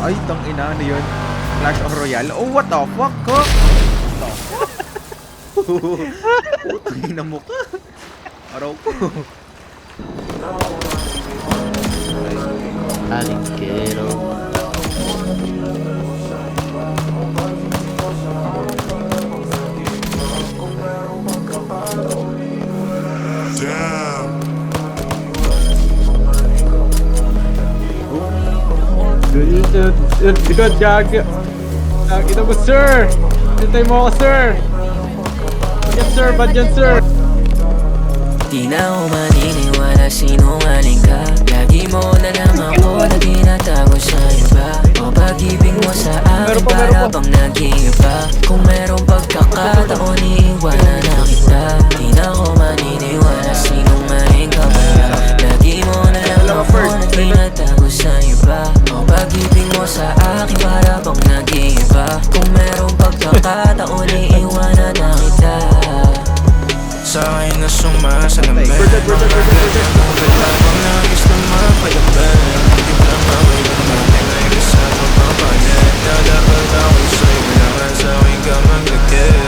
Ay, tang ina, ano yun? Clash of Royale? Oh, what the fuck, ko? Putang ina mo ka. Araw ko. Alingkero. Likod, gag. Ito po, sir. Hintay mo ako, sir. Bad yan, sir. Di na ako maniniwala, sinungaling ka. Lagi mo na lang ako na tinatago sa iba. O pag-ibig mo sa akin para bang nag-iiba. Kung merong pagkakataon, iiwanan na kita. Di na ako maniniwala, sinungaling ka ba? Lagi mo na lang ako na tinatago sa iba. O pag-ibig mo sa akin para bang nag-iiba. Kung merong pagkakataon, iiwanan na kita. Sa akin na sumasalamin. Habang nagis na mapayaban, hindi pa mawala natin ay kasama papalit. Dapat ako'y sa'yo, wala ka sa akin ka maglagay.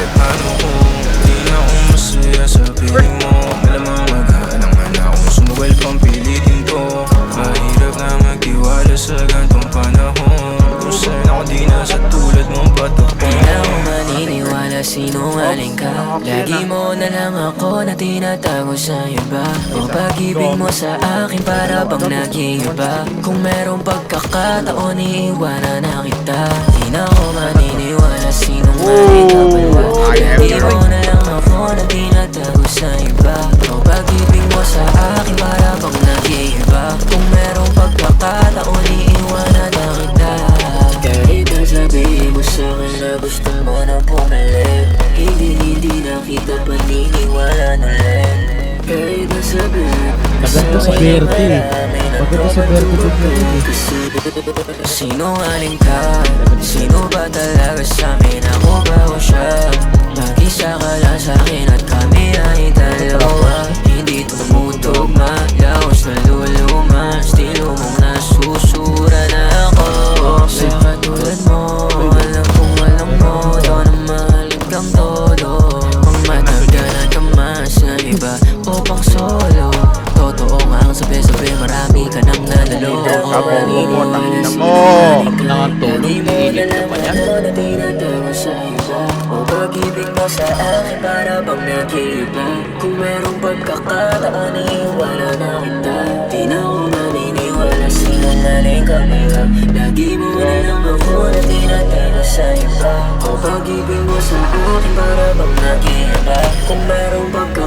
Eh paano kung di na ako masaya sa piling mo? Malamang maghanang man akong sumugal pang pilitin ko. Mahirap na magtiwala sa gantong panahon. Kung saan ako di na sa tulad mong patakbo. Di na ako maniniwala, sinungaling ka. Lagi mo na lang ako na tinatago sa iba. O pag-ibig mo sa akin para bang nag-iiba. Kung merong pagkakataon, iiwanan na kita. Di na ako maniniwala, sinungaling ka pala. Lagi mo na lang ako na tinatago sa iba. O pag-ibig mo sa akin para bang nag-iiba. Kung merong pagkakataon, iiwanan na kita. Kahit ang sabihin mo sa'kin na gusto mo na bumalik, hindi na kita paniniwala ulit. Kahit ang sabihin mo Maganda sa Berti. Maganda sa Berti. sinungaling ka? Sino ba talaga sa'min? Ako ba o siya? Mag-isa ka lang sa'kin at kami ay dalawa. Hindi tumutugma, laos na luluma. Estilo mong nasusura na ako. Sa katulad mo, alam kong alam mo, doon ang mahalin kang todo. Kung matagalan ka man sa iba o pang solo. Totoo nga ang sabi-sabi, marami ka nang naloloko. Sabong mo po, tangina mo. Lagi mo na lang ako na tinatago sa iba. O pag-ibig mo sa akin para bang nag-iiba. Kung merong pagkakataon, iiwanan na kita. Di na ako naniniwala, sinungaling ka ba? Lagi mo na lang ako na tinatago sa iba. O pag-ibig mo sa akin para bang nag-iiba. Kung merong pagkakataon,